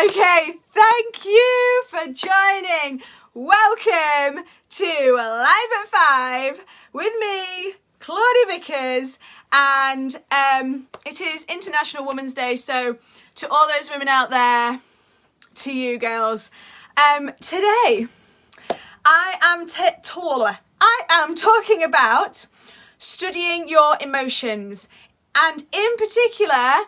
Okay, thank you for joining. Welcome to Live at 5 with me, Claudia Vickers, and it is International Women's Day, so to all those women out there, to you girls, today I am talking about studying your emotions, and in particular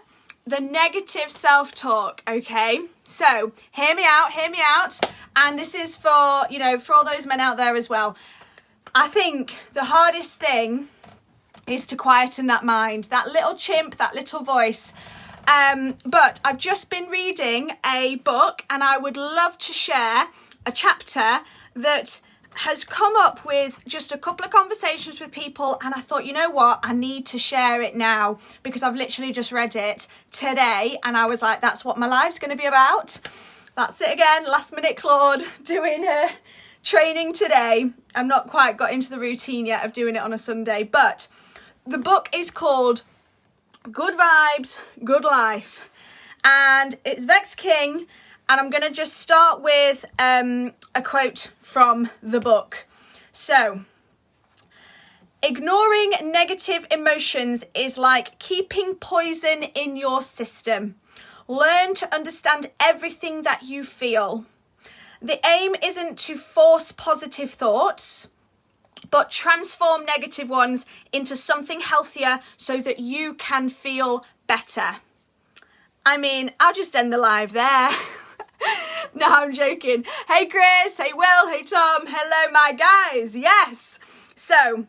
the negative self-talk. Okay, so hear me out, and this is for, you know, for all those men out there as well. I think the hardest thing is to quieten that mind, that little chimp, that little voice. But I've just been reading a book, and I would love to share a chapter that has come up with just a couple of conversations with people, and I thought, you know what, I need to share it now because I've literally just read it today, and I was like, that's what my life's going to be about. That's it again, last minute Claude doing her training today. I'm not quite got into the routine yet of doing it on a Sunday, but the book is called Good Vibes, Good Life, and it's Vex King. And I'm going to just start with a quote from the book. So, ignoring negative emotions is like keeping poison in your system. Learn to understand everything that you feel. The aim isn't to force positive thoughts, but transform negative ones into something healthier so that you can feel better. I mean, I'll just end the live there. No, I'm joking. Hey Chris, hey Will, hey Tom, hello my guys, yes. So,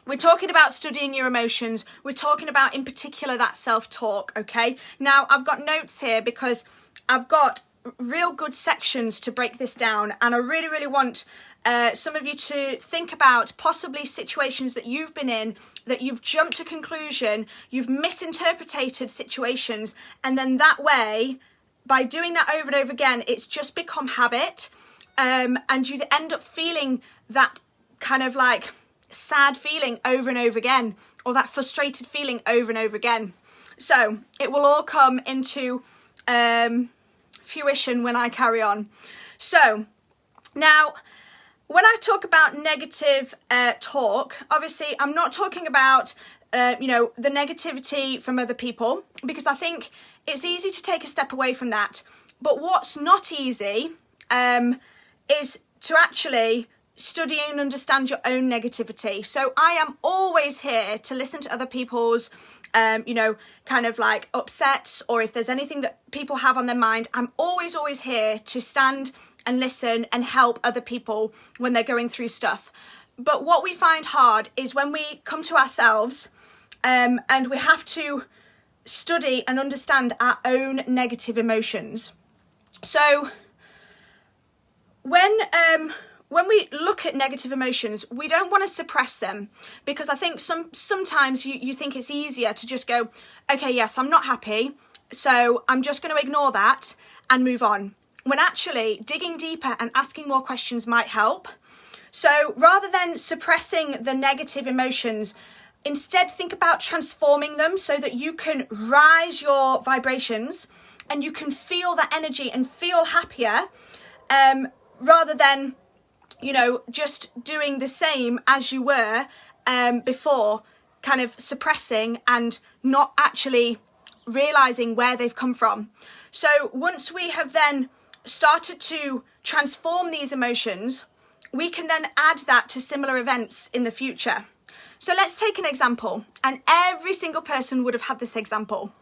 we're talking about studying your emotions. We're talking about, in particular, that self-talk, okay? Now, I've got notes here because I've got real good sections to break this down, and I really, really want some of you to think about possibly situations that you've been in, that you've jumped to conclusion, you've misinterpreted situations, and then that way, by doing that over and over again, it's just become habit, and you end up feeling that kind of like sad feeling over and over again, or that frustrated feeling over and over again. So it will all come into fruition when I carry on. So now, when I talk about negative talk, obviously I'm not talking about the negativity from other people, because I think it's easy to take a step away from that. But what's not easy is to actually study and understand your own negativity. So I am always here to listen to other people's, kind of like upsets, or if there's anything that people have on their mind, I'm always here to stand and listen and help other people when they're going through stuff. But what we find hard is when we come to ourselves and we have to study and understand our own negative emotions. So when we look at negative emotions, we don't want to suppress them, because I think sometimes you think it's easier to just go, okay, yes, I'm not happy, so I'm just going to ignore that and move on, when actually digging deeper and asking more questions might help. So rather than suppressing the negative emotions, instead, think about transforming them so that you can rise your vibrations and you can feel that energy and feel happier, rather than, just doing the same as you were before, kind of suppressing and not actually realizing where they've come from. So once we have then started to transform these emotions, we can then add that to similar events in the future. So let's take an example, and every single person would have had this example.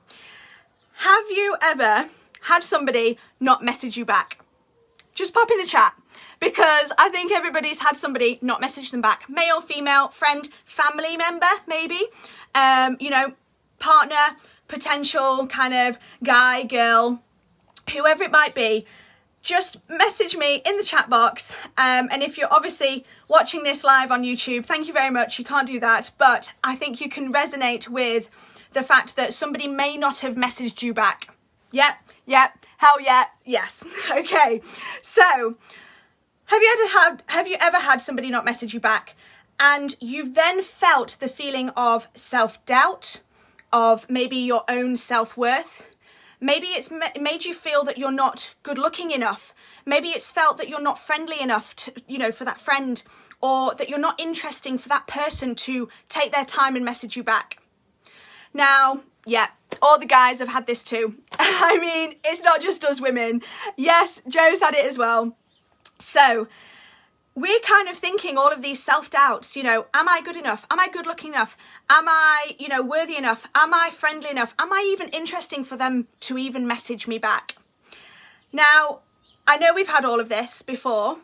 Have you ever had somebody not message you back? Just pop in the chat, because I think everybody's had somebody not message them back. Male, female, friend, family member, maybe, partner, potential kind of guy, girl, whoever it might be. Just message me in the chat box, and if you're obviously watching this live on YouTube, thank you very much, you can't do that, but I think you can resonate with the fact that somebody may not have messaged you back. Yep, hell yeah, yes. Okay, so have you ever had somebody not message you back, and you've then felt the feeling of self-doubt, of maybe your own self-worth, Maybe it's made you feel that you're not good looking enough. Maybe it's felt that you're not friendly enough to, for that friend, or that you're not interesting for that person to take their time and message you back. Now, yeah, all the guys have had this too. I mean, it's not just us women. Yes, Joe's had it as well. So we're kind of thinking all of these self-doubts, am I good enough? Am I good looking enough? Am I, worthy enough? Am I friendly enough? Am I even interesting for them to even message me back? Now, I know we've had all of this before.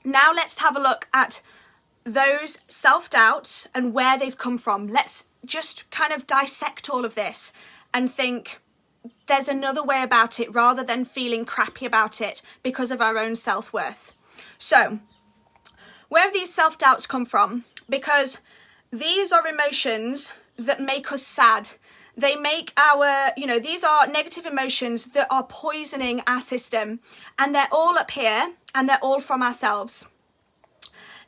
Now let's have a look at those self-doubts and where they've come from. Let's just kind of dissect all of this and think there's another way about it rather than feeling crappy about it because of our own self-worth. So, where have these self-doubts come from? Because these are emotions that make us sad. They make our, these are negative emotions that are poisoning our system, and they're all up here and they're all from ourselves.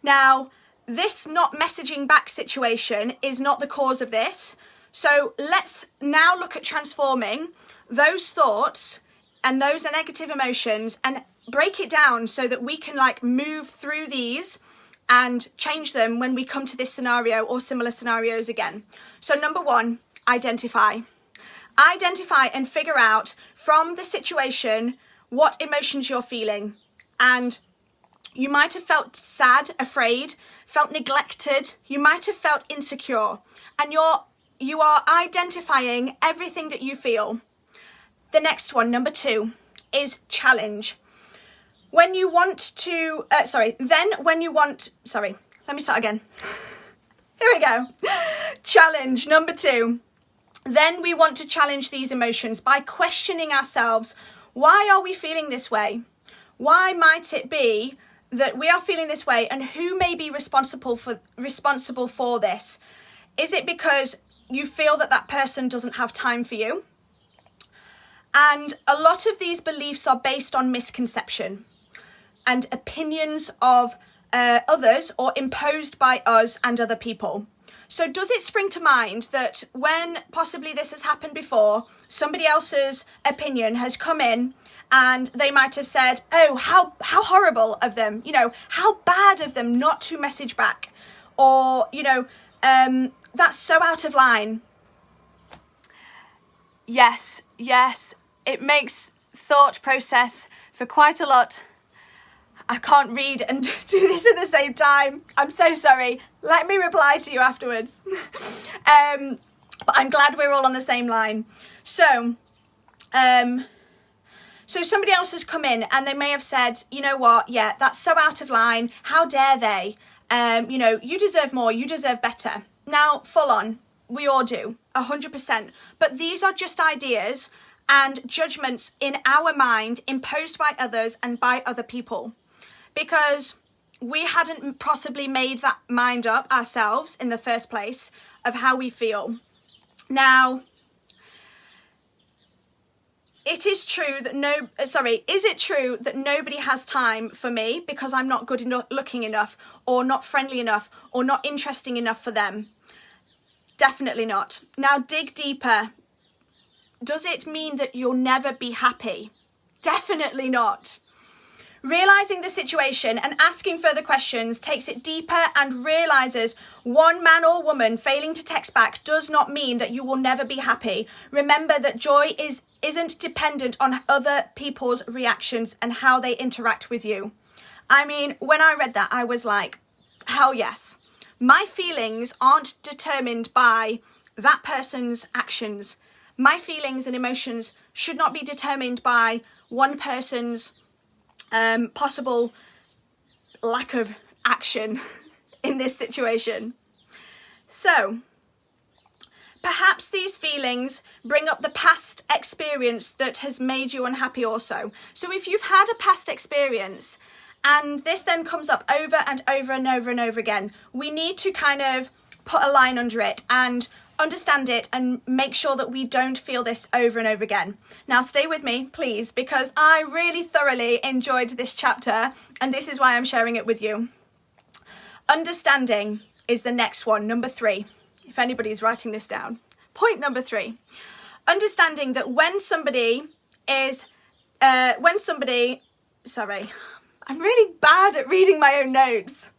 Now, this not messaging back situation is not the cause of this. So let's now look at transforming those thoughts and those negative emotions and break it down so that we can move through these and change them when we come to this scenario or similar scenarios again. So number one, identify. Identify and figure out from the situation what emotions you're feeling. And you might have felt sad, afraid, felt neglected. You might have felt insecure. And you are identifying everything that you feel. The next one, number two, is challenge. When you want to, let me start again. Here we go. Challenge, number two. Then we want to challenge these emotions by questioning ourselves. Why are we feeling this way? Why might it be that we are feeling this way, and who may be responsible for this? Is it because you feel that person doesn't have time for you? And a lot of these beliefs are based on misconception and opinions of others, or imposed by us and other people. So does it spring to mind that when possibly this has happened before, somebody else's opinion has come in and they might have said, oh, how horrible of them, how bad of them not to message back, or, that's so out of line. Yes, it makes thought process for quite a lot. I can't read and do this at the same time. I'm so sorry. Let me reply to you afterwards. But I'm glad we're all on the same line. So somebody else has come in and they may have said, you know what? Yeah, that's so out of line. How dare they? You deserve more. You deserve better. Now, full on, we all do, 100%. But these are just ideas and judgments in our mind imposed by others and by other people. Because we hadn't possibly made that mind up ourselves in the first place of how we feel. Now, is it true that nobody has time for me because I'm not good enough looking enough, or not friendly enough, or not interesting enough for them? Definitely not. Now dig deeper. Does it mean that you'll never be happy? Definitely not. Realising the situation and asking further questions takes it deeper and realises one man or woman failing to text back does not mean that you will never be happy. Remember that joy isn't dependent on other people's reactions and how they interact with you. I mean, when I read that, I was like, hell yes. My feelings aren't determined by that person's actions. My feelings and emotions should not be determined by one person's possible lack of action in this situation. So, perhaps these feelings bring up the past experience that has made you unhappy also. So if you've had a past experience and this then comes up over and over and over and over again, we need to kind of put a line under it and understand it and make sure that we don't feel this over and over again. Now stay with me, please, because I really thoroughly enjoyed this chapter and this is why I'm sharing it with you. Understanding is the next one, number 3, if anybody's writing this down. Point number 3. understanding that when somebody is, sorry, I'm really bad at reading my own notes.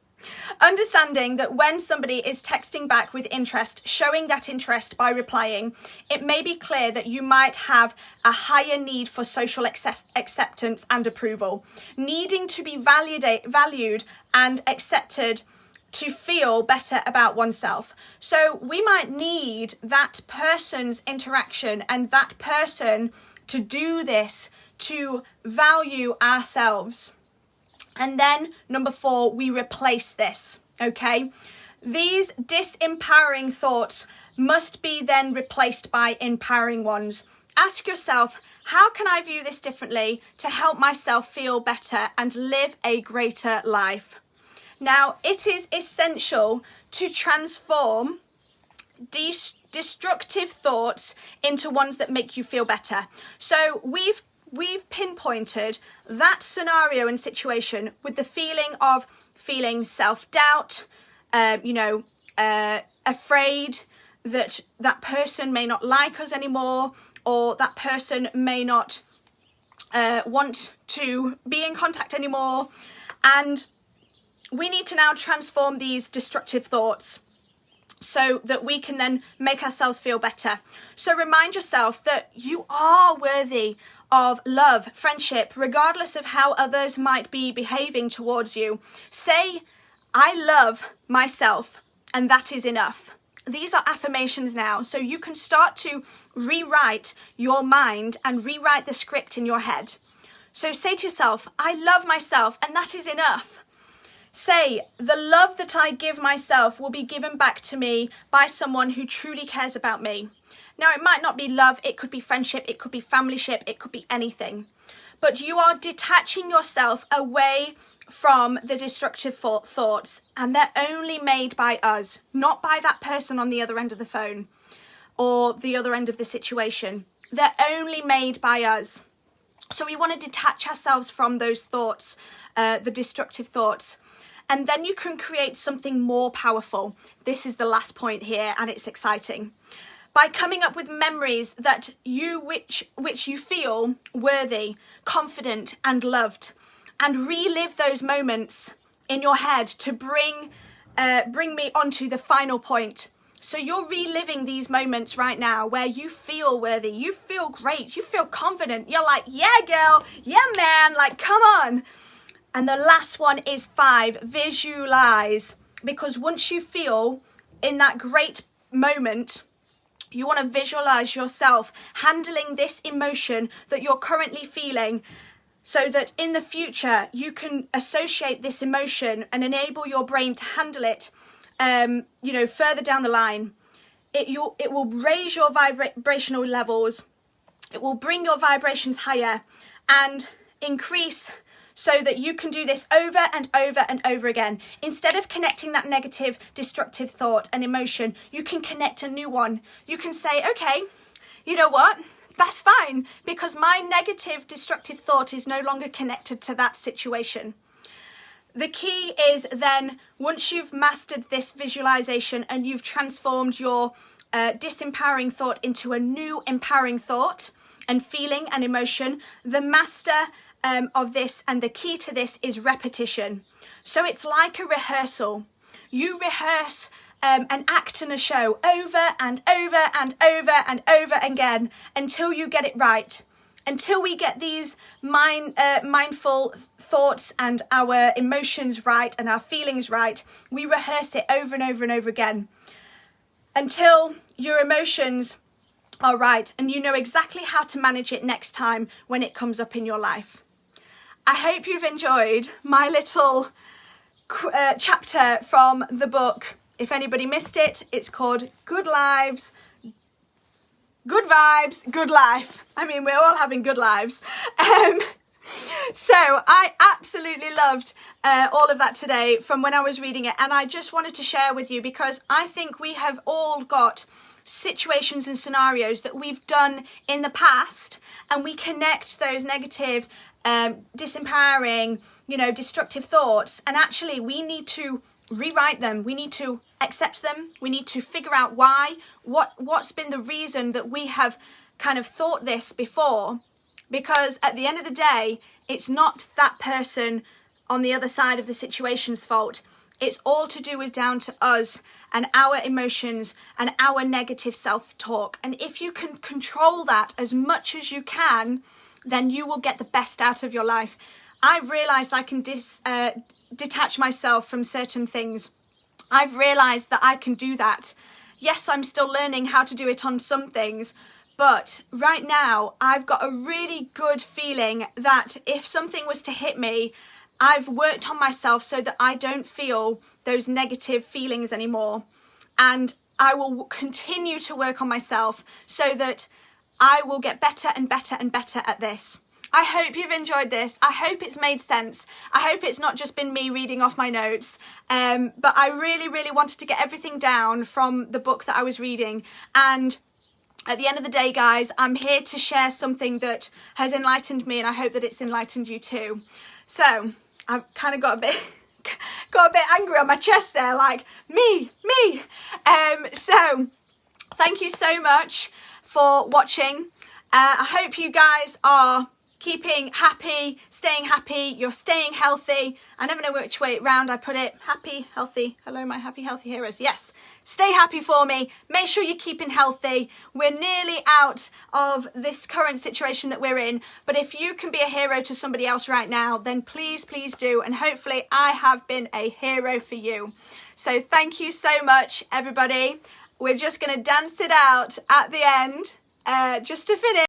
Understanding that when somebody is texting back with interest, showing that interest by replying, it may be clear that you might have a higher need for social acceptance and approval, needing to be valued and accepted to feel better about oneself. So we might need that person's interaction and that person to do this to value ourselves. And then number 4, we replace this, okay? These disempowering thoughts must be then replaced by empowering ones. Ask yourself, how can I view this differently to help myself feel better and live a greater life? Now, it is essential to transform destructive thoughts into ones that make you feel better. So we've pinpointed that scenario and situation with the feeling of feeling self-doubt, afraid that that person may not like us anymore, or that person may not want to be in contact anymore. And we need to now transform these destructive thoughts so that we can then make ourselves feel better. So remind yourself that you are worthy of love, friendship, regardless of how others might be behaving towards you. Say, I love myself, and that is enough. These are affirmations now, so you can start to rewrite your mind and rewrite the script in your head. So say to yourself, I love myself, and that is enough. Say, the love that I give myself will be given back to me by someone who truly cares about me. Now, it might not be love, it could be friendship, it could be familyship, it could be anything. But you are detaching yourself away from the destructive thoughts, and they're only made by us, not by that person on the other end of the phone or the other end of the situation. They're only made by us. So we want to detach ourselves from those thoughts, the destructive thoughts. And then you can create something more powerful. This is the last point here, and it's exciting. By coming up with memories that which you feel worthy, confident and loved, and relive those moments in your head to bring me onto the final point. So you're reliving these moments right now where you feel worthy, you feel great, you feel confident. You're like, yeah, girl, yeah, man, like, come on. And the last one is 5, visualize. Because once you feel in that great moment, you want to visualize yourself handling this emotion that you're currently feeling, so that in the future you can associate this emotion and enable your brain to handle it, further down the line. It will raise your vibrational levels. It will bring your vibrations higher and increase, so that you can do this over and over and over again. Instead of connecting that negative, destructive thought and emotion, you can connect a new one. You can say, okay, you know what? That's fine, because my negative, destructive thought is no longer connected to that situation. The key is then, once you've mastered this visualization and you've transformed your disempowering thought into a new empowering thought and feeling and emotion, the master of this and the key to this is repetition. So it's like a rehearsal. You rehearse an act in a show over and over and over and over again until you get it right. Until we get these mindful thoughts and our emotions right and our feelings right, we rehearse it over and over and over again until your emotions are right and you know exactly how to manage it next time when it comes up in your life. I hope you've enjoyed my little chapter from the book. If anybody missed it, it's called Good Vibes, Good Life. I mean, we're all having good lives. So I absolutely loved all of that today from when I was reading it. And I just wanted to share with you because I think we have all got situations and scenarios that we've done in the past, and we connect those negative, disempowering, destructive thoughts. And actually we need to rewrite them. We need to accept them. We need to figure out why, what's been the reason that we have kind of thought this before, because at the end of the day, it's not that person on the other side of the situation's fault. It's all to do with down to us and our emotions and our negative self-talk. And if you can control that as much as you can, then you will get the best out of your life. I've realised I can detach myself from certain things. I've realised that I can do that. Yes, I'm still learning how to do it on some things, but right now I've got a really good feeling that if something was to hit me, I've worked on myself so that I don't feel those negative feelings anymore. And I will continue to work on myself so that I will get better and better and better at this. I hope you've enjoyed this. I hope it's made sense. I hope it's not just been me reading off my notes. But I really, really wanted to get everything down from the book that I was reading. And at the end of the day, guys, I'm here to share something that has enlightened me, and I hope that it's enlightened you too. So I've kind of got a bit angry on my chest there, like me. So thank you so much for watching. I hope you guys are keeping happy, staying happy, you're staying healthy. I never know which way round I put it. Happy, healthy. Hello, my happy, healthy heroes. Yes, stay happy for me. Make sure you're keeping healthy. We're nearly out of this current situation that we're in. But if you can be a hero to somebody else right now, then please, please do. And hopefully I have been a hero for you. So thank you so much, everybody. We're just going to dance it out at the end, just to finish.